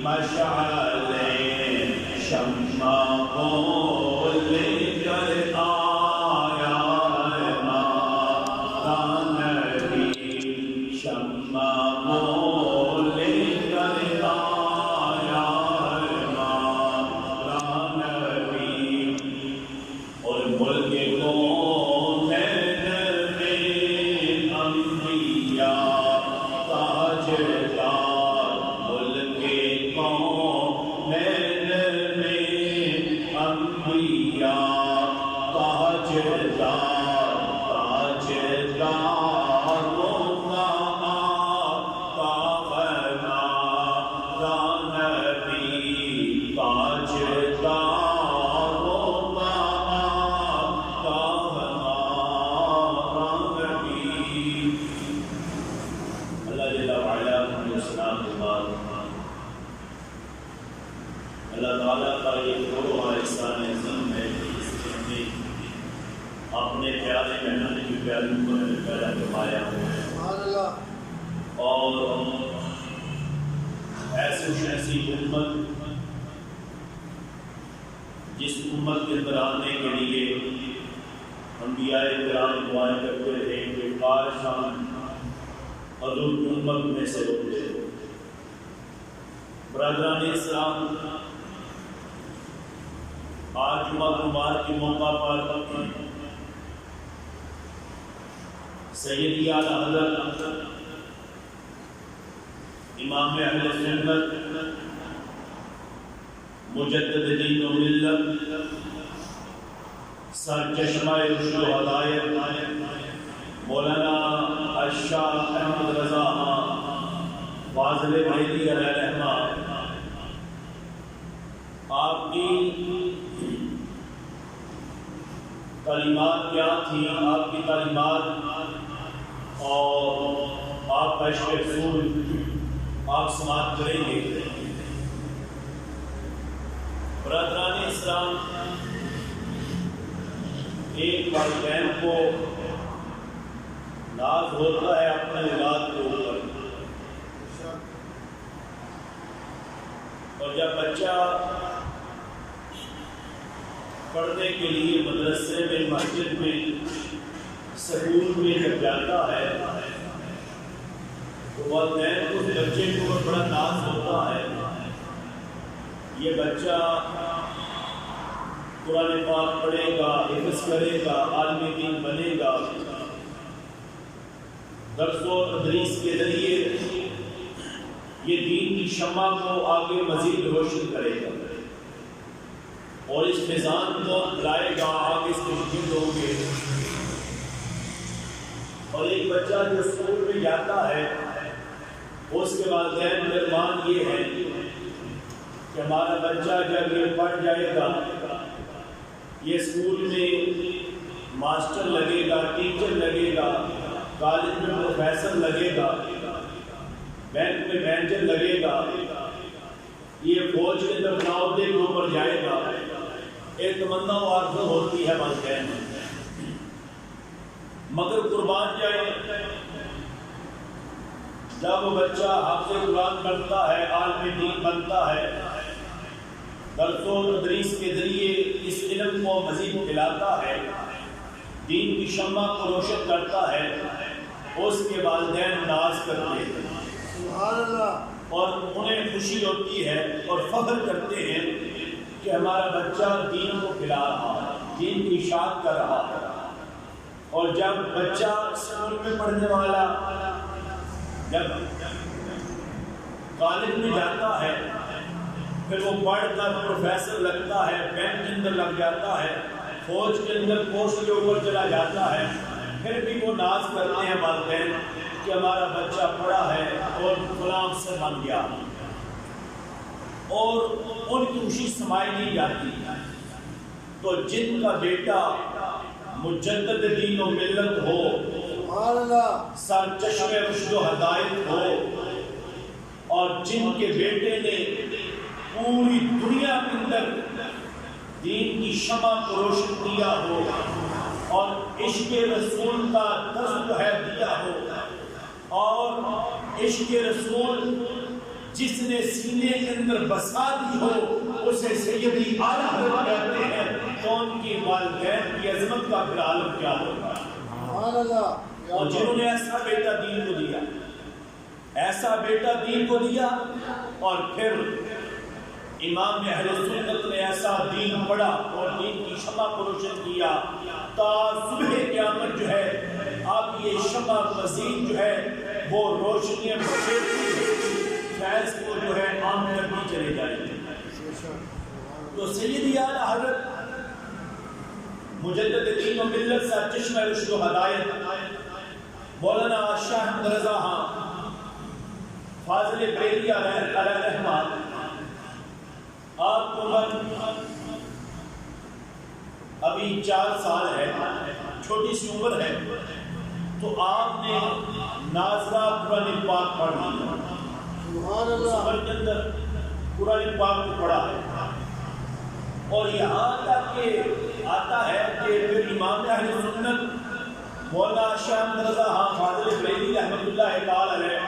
مشعل شمع بول کر آیا مارا نبی شمع بول کر آیا مارا نبی اور ملک کو اللہ تعالیٰ کا یہ گروہ احسان عظیم ہے کہ اس نے اپنے پیارے محمد کی پیاری کو پیدا فرمایا اور ایسی امت جس امت کے اندر آنے کے لیے انبیاء کرام دعائیں کرتے رہے کہ کاش ہم حضور کی امت میں سے ہوتے. برادران اسلام، آج جمعہ مبارک کے موقع پر سیدی اعلیٰ حضرت امام اہل سنت مجدد دین و ملت سرچشمہ رشد و ہدایت مولانا الشاہ احمد رضا فاضل بریلوی علیہ الرحمہ آپ کی تعلیمات کیا تھیں، آپ کی تعلیمات اور آپ کا عشق رسول آپ سماعت کریں گے. برادران اسلام، ایک والدین کو ناز ہوتا ہے اپنے اولاد کے اوپر، اور جب بچہ پڑھنے کے لیے مدرسے میں، مسجد میں، سکول میں جب جاتا ہے تو والدین کو اس بچے کو بڑا ناز ہوتا ہے. یہ بچہ قرآن پاک پڑھے گا، حفظ کرے گا، عالم دین بنے گا، درس و تدریس کے ذریعے یہ دین کی شمع کو آگے مزید روشن کرے گا اور اس میزان کو لائے گا، آگے اس کے شہید ہوں گے. اور ایک بچہ جو اسکول میں جاتا ہے اس کے والدین درمان یہ ہے کہ ہمارا بچہ جب یہ پڑھ جائے گا، یہ اسکول میں ماسٹر لگے گا، ٹیچر لگے گا، کالج میں پروفیسر لگے گا، بینک میں مینیجر لگے گا، یہ فوج کے اندر عہدے کے اوپر جائے گا. ایک تمنا و آرزو ہوتی ہے والدین میں، مگر قربان جائے جب وہ بچہ حافظ قرآن بنتا ہے، عالم دین بنتا ہے، درس و تدریس کے ذریعے اس علم کو مزید پھیلاتا ہے، دین کی شمع کو روشن کرتا ہے، اس کے والدین ناز کرتے ہیں اور انہیں خوشی ہوتی ہے اور فخر کرتے ہیں کہ ہمارا بچہ دین کو پھیلا رہا ہے، دین کی اشاعت کر رہا ہے. اور جب بچہ اسکول میں پڑھنے والا جب کالج میں جاتا ہے، پھر وہ پڑھ کر پروفیسر لگتا ہے، بینک کے اندر لگ جاتا ہے، فوج کے اندر پوسٹ کے اوپر چلا جاتا ہے، پھر بھی وہ ناز کرتے ہیں والدین کہ ہمارا بچہ پڑھا ہے اور فلاں افسر بن گیا، اور ان کی خوشی سمائی نہیں جاتی. تو جن کا بیٹا مجدد دین و ملت ہو، سرچشمہ رشد و ہدایت ہو، اور جن کے بیٹے نے پوری دنیا کے اندر دین کی شمع کو روشن کیا ہو اور عشق رسول کا درس ہے دیا ہو، اور عشق رسول جس نے سینے کے اندر بسا دی ہو اسے سیدی اعلیٰ حضرت کہتے ہیں، تو ان کی والدین کی عظمت کا پھر عالم کیا ہوگا؟ اور جنہوں نے ایسا بیٹا دین کو دیا، ایسا بیٹا دین کو دیا، اور پھر امام اہل سنت نے ایسا دین پڑھا اور دین کی شمع کو روشن کیا تا صبح قیامت جو ہے اب یہ شمع مزید جو ہے وہ روشنیاں فیض کو جو ہے عام کرتی چلے جائیں گے۔ تو سیدی اعلیٰ حضرت مجدد دین و ملت سے چشمہ رشد و ہدایت مولانا شاہ احمد رضا خان فاضل بریلوی علیہ رحمت، آپ کو ابھی 4 سال ہے، چھوٹی سی عمر ہے، تو آپ نے ناظرہ قرآن پاک پڑھ لی، اس عمر کے اندر قرآن پاک کو پڑھا ہے، اور یہاں تک کہ آتا ہے کہ پھر امام اہل سنت مولانا شاہ احمد رضا خان فاضل بریلوی رحمۃ اللہ تعالی علیہ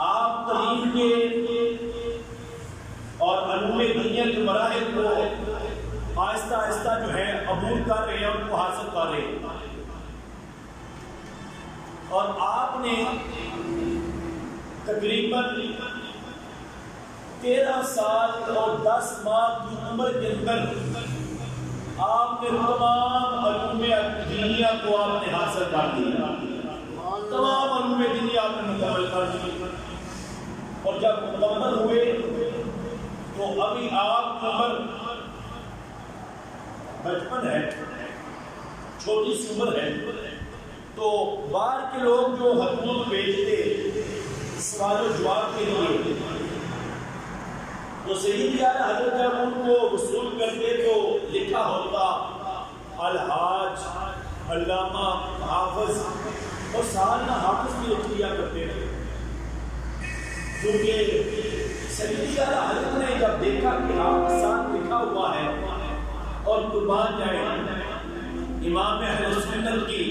آپ تعلیم کے اور علوم دنیا کے مراحل کو آہستہ آہستہ جو ہے عبور کر رہے ہیں، ان کو حاصل کر رہے ہیں، اور آپ نے تقریباً 13 سال اور 10 ماہ کی عمر کے اندر آپ نے تمام علوم دنیا کو آپ نے حاصل کر دیا، تمام علوم دنیا آپ نے مکمل کر دی، اور جب مکمل ہوئے تو ابھی آپ کی عمر بچپن ہے، چھوٹی سی عمر ہے، تو باہر کے لوگ جو حکومت بھیجتے سوال و جواب کے لیے، تو سیدی اعلیٰ حضرت جب ان کو وصول کرتے تو لکھا ہوتا الحاج، علامہ، حافظ، اور سالانہ حافظ بھی لکھ دیا کرتے تھے، کیونکہ سیدی اعلیٰ حضرت نے جب دیکھا کہ آپ کے ساتھ لکھا ہوا ہے اور قربان جائے امام اہل سنت کی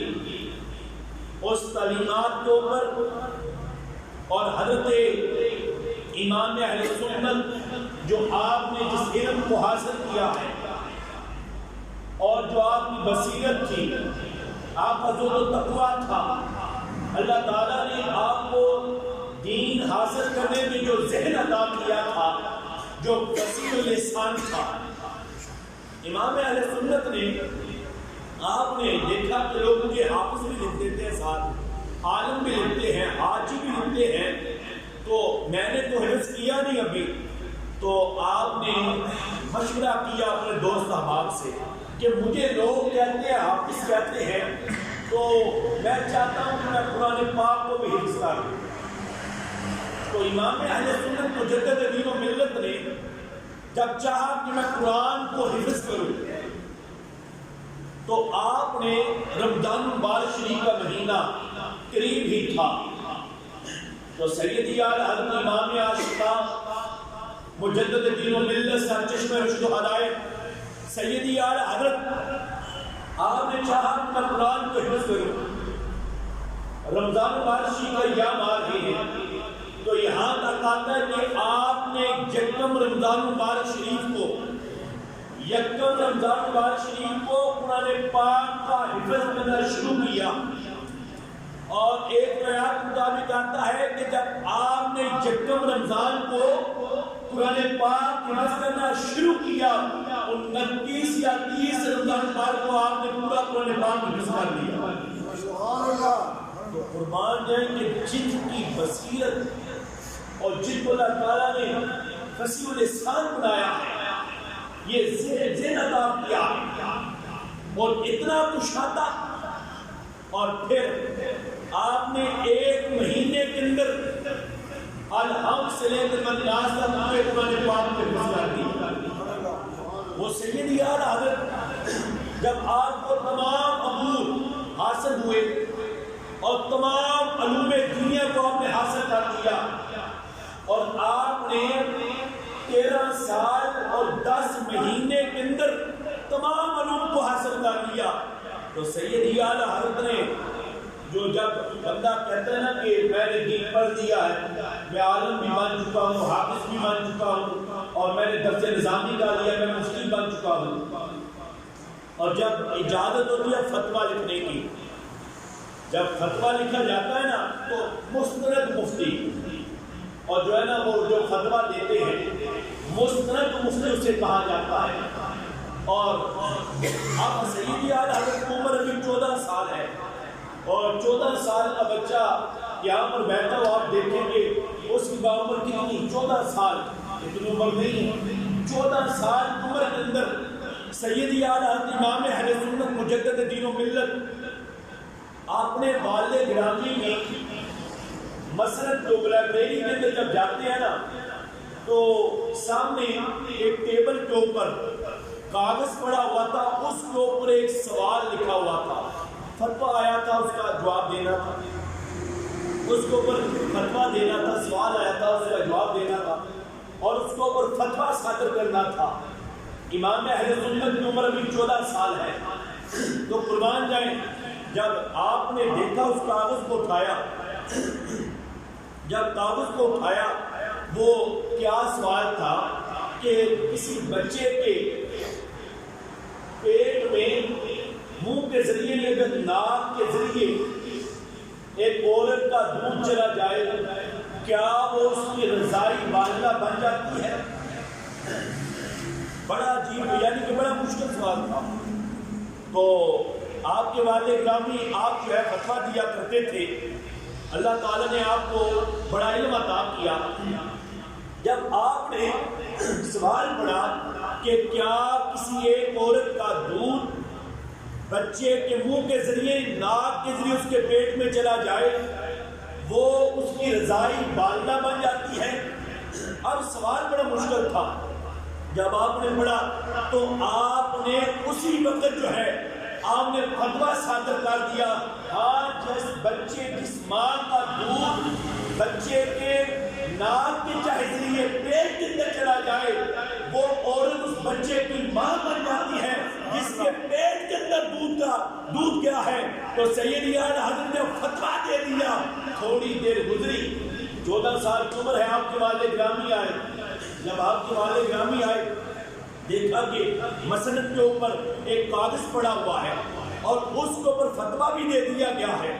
اس تعلیمات کے اوپر، اور حضرت امام اہل سنت جو آپ نے جس علم کو حاصل کیا ہے اور جو آپ کی بصیرت تھی، آپ کا ذوق و تقویٰ تھا، اللہ تعالیٰ نے آپ کو دین حاصل کرنے میں جو ذہن عطا کیا تھا، جو فصیح اللسان تھا، امام اہل سنت نے آپ نے دیکھا کہ لوگ مجھے حافظ بھی لکھ دیتے ہیں، ساتھ عالم بھی لکھتے ہیں، حاجی بھی لکھتے ہیں، تو میں نے تو حفظ کیا نہیں ابھی، تو آپ نے مشورہ کیا اپنے دوست احباب سے کہ مجھے لوگ کہتے ہیں حافظ کہتے ہیں، تو میں چاہتا ہوں کہ میں قرآن پاک کو بھی حفظ کروں۔ تو امام اہل سنت مجدد دین و ملت نے جب چاہا کہ میں قرآن کو حفظ کروں، تو آپ نے رمضان المبارک شریف کا مہینہ قریب ہی تھا، تو سیدی اعلیٰ حضرت امام عاشقاں مجدد دین و ملت سے چشمہ رشد و ہدایت سیدی اعلیٰ حضرت آپ نے چاہا کہ میں قرآن کو حفظ کروں، رمضان المبارک شریف کا ایام آ رہے ہیں، تو یہاں تک آتا ہے کہ آپ نے یکم رمضان المبارک شریف کو قرآن پاک کا حفظ کرنا شروع کیا، اور ایک روایت مطابق آتا ہے کہ جب آپ نے یکم رمضان کو قرآن پاک حفظ کرنا شروع کیا، 29 یا 30 رمضان المبارک کو آپ نے پورا قرآن پاک حفظ کر لیا۔ سبحان اللہ۔ تو قربان جائیں کہ جن کی بصیرت اور جن کو اللہ تعالیٰ نے فصیح اللسان بنایا ہے، یہ ذہن عطا کیا اور اتنا کشادہ، اور پھر آپ نے 1 مہینے کے اندر الحمد سے لے کر الناس تک پورے قرآن پاک میں حفظ کر دی۔ وہ سیدی اعلیٰ حضرت جب آپ کو تمام امور حاصل ہوئے اور تمام علوم دنیا کو آپ نے حاصل کر دیا، اور آپ نے 13 سال اور 10 مہینے کے اندر تمام علوم کو حاصل کر لیا، تو سیدی اعلیٰ حضرت نے جو جب بندہ کہتا ہے نا کہ میں نے دین پڑھ دیا ہے، میں عالم بھی بن چکا ہوں، حافظ بھی بن چکا ہوں، اور میں نے درس نظامی کا لیا، میں مفتی بن چکا ہوں۔ اور جب اجازت ہوتی ہے فتویٰ لکھنے کی، جب فتویٰ لکھا جاتا ہے نا تو مستند مفتی، اور جو ہے نا وہ جو فتویٰ دیتے ہیں مستند مفتی اسے کہا جاتا ہے۔ اور اب سیدی اعلیٰ حضرت کی عمر ابھی 14 سال ہے، اور 14 سال کا بچہ یہاں پر بیٹھا ہو آپ دیکھیں گے اس کی عمر کتنی، 14 سال، اتنی عمر نہیں ہے، 14 سال عمر کے اندر سیدی اعلیٰ حضرت امام اہل سنت مجدد دین و ملت آپ نے والد گرامی میں مسند جو لائبریری کے اندر جب جاتے ہیں نا تو سامنے ایک ٹیبل کے اوپر کاغذ پڑا ہوا تھا، اس کے اوپر ایک سوال لکھا ہوا تھا، فتویٰ آیا تھا، اس کا جواب دینا تھا، اس کے اوپر فتویٰ دینا تھا، سوال آیا تھا، اس کا جواب دینا تھا، اور اس کے اوپر فتویٰ صادر کرنا تھا۔ امام اہل سنت کی عمر ابھی 14 سال ہے، تو قربان جائیں جب آپ نے دیکھا اس کاغذ کو اٹھایا، جب کاغذ کو اٹھایا وہ کیا سوال تھا کہ کسی بچے کے پیٹ میں منہ کے ذریعے یا اگر ناک کے ذریعے ایک عورت کا دودھ چلا جائے کیا وہ اس کی رضائی والدہ بن جاتی ہے؟ بڑا عجیب، یعنی کہ بڑا مشکل سوال تھا۔ تو آپ کے والد گرامی آپ جو ہے فتویٰ دیا کرتے تھے، اللہ تعالیٰ نے آپ کو بڑا علم عطا کیا۔ جب آپ نے سوال پڑھا کہ کیا کسی ایک عورت کا دودھ بچے کے منہ کے ذریعے ناک کے ذریعے اس کے پیٹ میں چلا جائے وہ اس کی رضائی والدہ بن جاتی ہے؟ اب سوال بڑا مشکل تھا، جب آپ نے پڑھا تو آپ نے اسی وقت جو ہے آپ نے فتویٰ صادر کر دیا، ہاں جس بچے جس ماں کا دودھ بچے کے ناک کے چاہے ذریعے پیٹ کے اندر چلا جائے وہ عورت اس بچے کی ماں بن جاتی ہے جس کے پیٹ کے اندر دودھ کیا ہے۔ تو سیدی اعلیٰ حضرت نے فتویٰ دے دیا۔ تھوڑی دیر گزری، 14 سال کی عمر ہے، آپ کے والد گرامی آئے۔ جب آپ کے والد گرامی آئے دیکھا کہ مسند کے اوپر ایک کاغذ پڑا ہوا ہے اور اس کے اوپر فتویٰ بھی دے دیا گیا ہے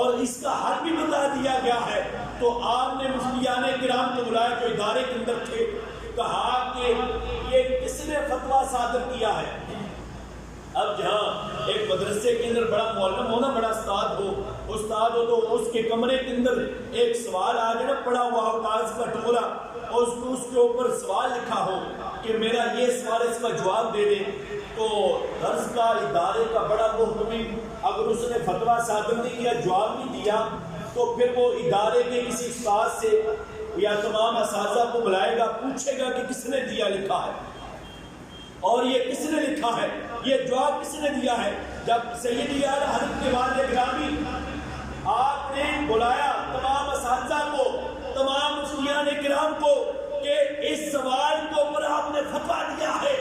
اور اس کا حل بھی بتا دیا گیا ہے، تو آپ نے مفتیان کرام کو بلایا جو ادارے کے اندر تھے، کہا کہ یہ کس نے فتویٰ صادر کیا ہے؟ اب جہاں ایک مدرسے کے اندر بڑا معلم ہو نا، بڑا استاد ہو تو اس کے کمرے کے اندر ایک سوال آ جائے نا پڑا ہوا ہو کاغذ کا ٹکڑا اور اس کے اوپر سوال لکھا ہو کہ میرا یہ سوال اس کا جواب دے دے، تو درس کا ادارے کا بڑا محتمی اگر اس نے فتویٰ صادر نہیں کیا جواب نہیں دیا تو پھر وہ ادارے کے کسی استاد سے یا تمام اساتذہ کو بلائے گا، پوچھے گا کہ کس نے دیا لکھا ہے اور یہ کس نے لکھا ہے، یہ جواب کس نے دیا ہے۔ جب سیدی اعلیٰ حضرت کے والد گرامی آپ نے بلایا تمام اساتذہ کو، تمام مفتیان کرام کو کہ اس سوال کے اوپر آپ نے فتویٰ دیا ہے،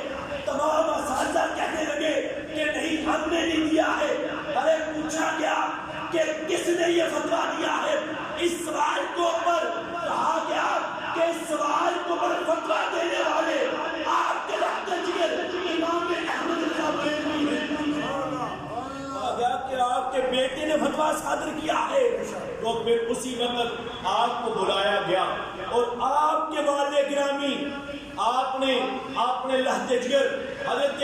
تمام اساتذہ کہنے لگے کہ نہیں ہم نے نہیں دیا ہے۔ ارے پوچھا گیا کہ کس نے یہ فتویٰ دیا ہے، اس سوال کے اوپر کہا گیا کہ اس سوال کے اوپر فتویٰ دینے والے آپ کے لحظے امام احمد رضا بریلوی ہیں۔ کہا گیا کہ آپ کے بیٹے نے فتویٰ صادر کیا ہے، تو پھر اسی وقت آپ کو بلایا گیا اور آپ کے والد گرامی آپ نے لہجہ جگر حضرت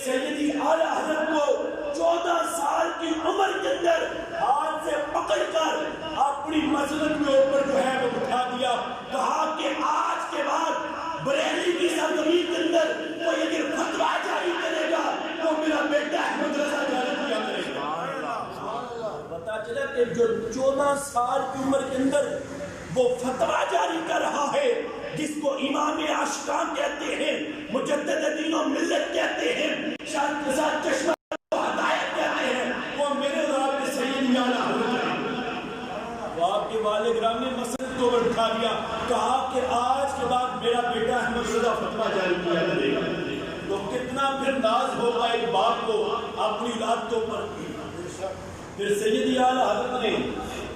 سیدی اعلیٰ حضرت کو 14 سال کی عمر کے اندر ہاتھ سے پکڑ کر اپنی مسجد کے اوپر جو ہے وہ بٹھا دیا، کہا کہ آج کے بعد بریلی کی سرزمین کے اندر کوئی اگر فتویٰ جاری کرے گا تو میرا بیٹا احمد رضا جاری کیا کرے گا۔ پتا چلا کہ جو 14 سال کی عمر کے اندر وہ فتویٰ جاری کر رہا ہے جس کو امام عاشقان کہتے ہیں، مجدد دین و ملت کہتے ہیں، شاہ رضا چشمہ کو ہدایت کہتے ہیں، وہ میرے رب نے سیدی اعلیٰ حضرت ہے۔ وہ آپ کے والد گرام نے مسجد کو بٹھا دیا، کہا کہ آج کے بعد میرا بیٹا احمد رضا فتویٰ جاری کیا کرے گا۔ تو کتنا پھر ناز ہوگا ایک باپ کو اپنی اولاد کے اوپر۔ پھر سیدی اعلیٰ حضرت نے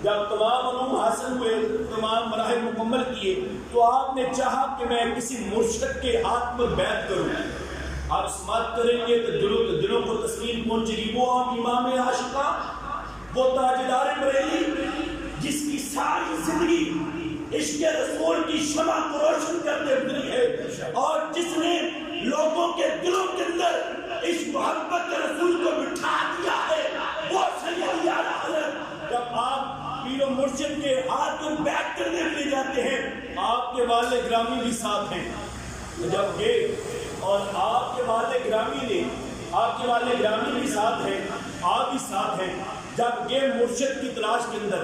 جب تمام علوم حاصل ہوئے، تمام مراحل مکمل کیے، تو آپ نے چاہا کہ میں کسی مرشد کے ہاتھ پر بیعت کروں۔ آپ سماعت کریں گے تو دلوں کو تسکین پہنچے گی۔ وہ امام عاشقہ، وہ تاجدار بریلی جس کی ساری زندگی عشق رسول کی شمع کو روشن کرتے گزری ہے، اور جس نے لوگوں کے دلوں کے اندر اس محبت رسول کو بٹھا دیا ہے، وہ سید اعلیٰ حضرت۔ جب آپ پیر و مرشد کے ہاتھ میں بیعت کرنے کے لیے جاتے ہیں، آپ کے والد گرامی بھی ساتھ ہیں۔ جب گئے اور آپ کے والد گرامی بھی ساتھ ہیں، آپ بھی ساتھ ہیں۔ جب گئے مرشد کی تلاش کے اندر،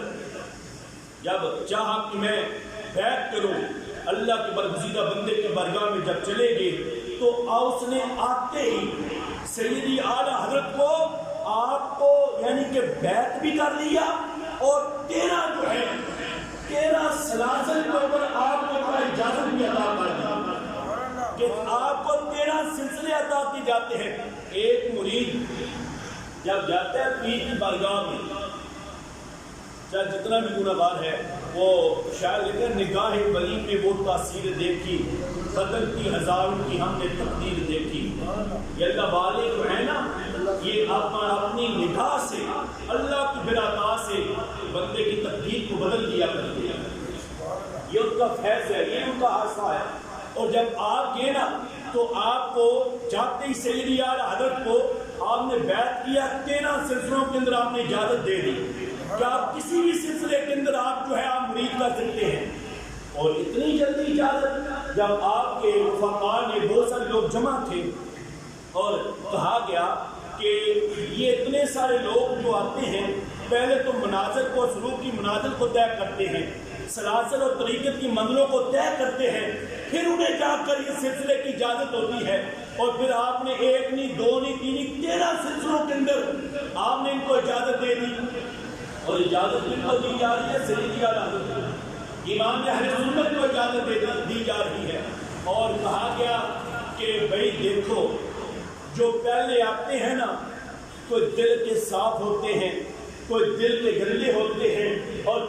جب چاہا کہ میں بیعت کروں اللہ کے برگزیدہ بندے کے برگاہ میں، جب چلے گئے تو اس نے آتے ہی سیدی اعلیٰ حضرت کو، آپ کو یعنی کہ بیعت بھی کر لیا، اور 13 سلاسل کے اوپر آپ کو اجازت بھی عطا کر دی کہ آپ کو 13 سلسلے عطا کی جاتے ہیں۔ ایک مرید جب جاتا ہے پیر کی بارگاہ میں، چاہے جتنا بھی گناہگار ہے، وہ شاید لیکن نگاہ ولی میں وہ تاثیر دیکھی، بدل کی ہزاروں کی ہم نے تقدیر دیکھی۔ یہ اللہ والے جو ہے نا، یہ اپنی نگاہ سے، اللہ کی براتا سے بندے کی تقدیر کو بدل دیا کرتے ہیں۔ یہ ان کا فیض ہے، یہ ان کا حاصلہ ہے۔ اور جب آپ گئے نا تو آپ کو جاتے ہی سیدی اعلیٰ حضرت کو آپ نے بیعت کیا، 13 سلسلوں کے اندر آپ نے اجازت دے دی کہ آپ کسی بھی سلسلے کے اندر آپ جو ہے آپ مرید کر سکتے ہیں۔ اور اتنی جلدی اجازت، جب آپ کے رفقاء نے بہت سارے لوگ جمع تھے اور کہا گیا کہ یہ اتنے سارے لوگ جو آتے ہیں، پہلے تو منازل کو، سلوک کی منازل کو طے کرتے ہیں، سلاسل اور طریقت کی منزلوں کو طے کرتے ہیں، پھر انہیں جا کر یہ سلسلے کی اجازت ہوتی ہے۔ اور پھر آپ نے 1 نہیں 2 نہیں 3 نہیں 13 سلسلوں کے اندر آپ نے ان کو اجازت دے دی، اور اجازت ان کو دی جا رہی ہے سیدی اعلیٰ حضرت امام اہل سنت کو اجازت دی جا رہی ہے۔ اور کہا گیا کہ بھئی دیکھو، جو پہلے آتے ہیں نا، کوئی دل کے صاف ہوتے ہیں، کوئی دل کے گندے ہوتے ہیں، اور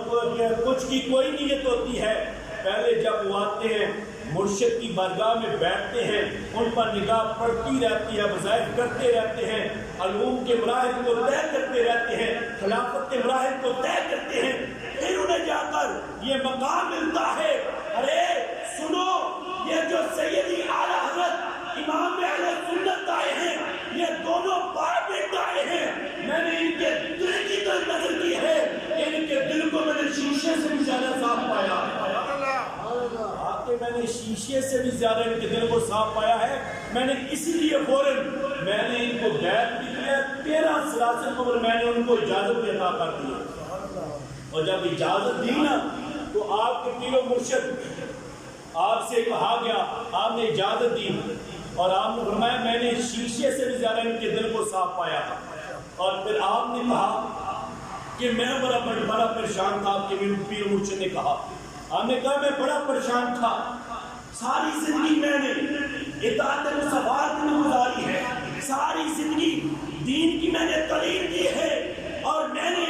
کچھ کی کوئی نیت ہوتی ہے۔ پہلے جب وہ آتے ہیں مرشد کی بارگاہ میں بیٹھتے ہیں، ان پر نگاہ پڑتی رہتی ہے، وظائف کرتے رہتے ہیں، علوم کے مراحل کو طے کرتے رہتے ہیں، خلافت کے مراحل کو طے کرتے ہیں، پھر انہیں جا کر یہ مقام ملتا ہے۔ ارے سنو، یہ جو سیدی اعلیٰ حضرت امام اہل سنت آئے ہیں، یہ دونوں بابٹ آئے ہیں، میں نے ان کے دل کی طرف نظر کی ہے، ان کے دل کو میں نے شیشے سے بھی زیادہ صاف پایا ہے۔ میں نے شیشے سے بھی زیادہ ان کے دل کو صاف پایا ہے۔ میں نے اسی لیے فوراً میں نے ان کو بیعت بھی کیا، 13 سلاسل کو میں نے ان کو اجازت بھی عطا کر دی۔ اور جب اجازت دی نا تو آپ کے پیر و مرشد، آپ سے کہا گیا، آپ نے اجازت دی اور آپ نے فرمایا میں نے شیشے سے بھی زیادہ ان کے دل کو صاف پایا۔ اور پھر آپ نے کہا کہ میں بڑا پریشان تھا، آپ کے پیر و مرشد نے کہا، آپ نے کہا میں بڑا پریشان تھا، ساری زندگی میں نے اطاعت مصطفیٰ میں گزاری ہے، ساری زندگی دین کی میں نے تعلیم دی ہے، اور میں نے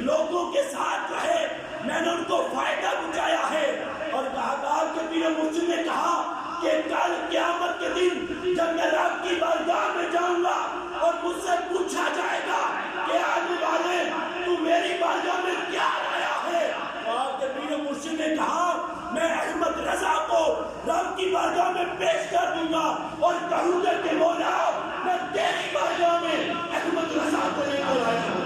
لوگوں کے ساتھ جو ہے میں نے ان کو فائدہ پہنچایا ہے۔ اور کہا کہ پیر مرشد نے کہا کہ کل قیامت کے دن جب میں رب کی بارگاہ میں جاؤں گا اور مجھ سے پوچھا جائے گا کہ آنے والے تو میری بارگاہ میں کیا لایا ہے، آپ کے پیر مرشد نے کہا میں احمد رضا کو رب کی بارگاہ میں پیش کر دوں گا اور کہوں گا کہ مولا میں تیری بارگاہ میں احمد رضا کو لے کر آیا ہوں۔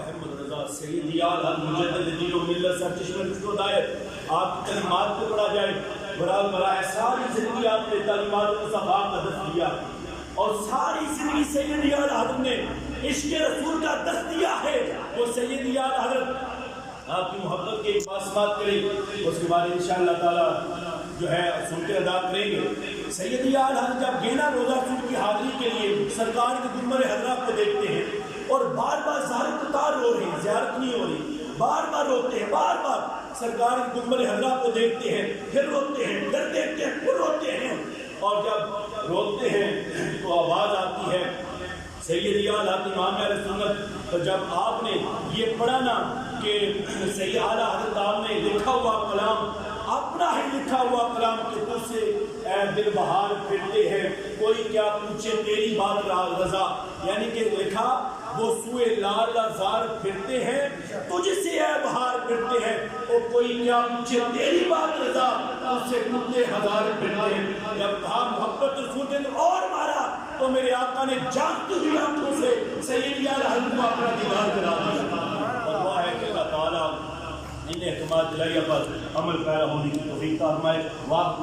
احمد رضا سیدی اعلیٰ مجدد دین و ملت سر چشمہ کو ہدایت، آپ کی کلمات کو پڑھا جائے، برائے ساری زندگی آپ نے تعلیمات مصطفیٰ کا دست دیا، اور ساری زندگی سیدی اعلیٰ حضرت نے عشق رسول کا دست دیا ہے۔ وہ سیدی اعلیٰ حضرت آپ کی محبت کے پاس بات کریں، اس کے بعد انشاءاللہ تعالی جو ہے سنتے ادا کریں گے۔ سیدی اعلیٰ حضرت جب گینا روزہ رسول کی حاضری کے لیے سرکار کے گنبد حضرات کو دیکھتے ہیں اور بار بار زیارت قطار ہو رہی ہے، زیارت نہیں ہو رہی، بار بار روتے ہیں، بار بار سرکار کے گنبد حضرات کو دیکھتے ہیں، پھر روتے ہیں، پھر دیکھتے ہیں، پھر روتے ہیں، اور جب روتے ہیں تو آواز آتی ہے سید اعلیٰ امام اہل سنت، تو جب آپ نے یہ پڑھا نا کہ سید اعلیٰ حضرت آپ نے لکھا ہوا کلام، اپنا ہی لکھا ہوا کلام کہ تجھ سے اے دل بہار پھرتے ہیں کوئی کیا پوچھے تیری بات رضا، یعنی کہ لکھا وہ سوئے لال زار پھرتے ہیں تجھ سے اے بہار پھرتے ہیں، اور کوئی کیا پوچھے تیری بات رضا تجھ سے کتے ہزار پھرتے ہیں۔ جب کہا محبت رسول نے اور مارا تو میرے آقا نے جانتی ہوئی آنکھوں سے سید اعلیٰ حضرت کو اپنا دیدار کرا دیا، اور دعا ہے کہ اللہ تعالیٰ ان احکامات الہیہ پر عمل پیرا ہونے کی توفیق فرمائے۔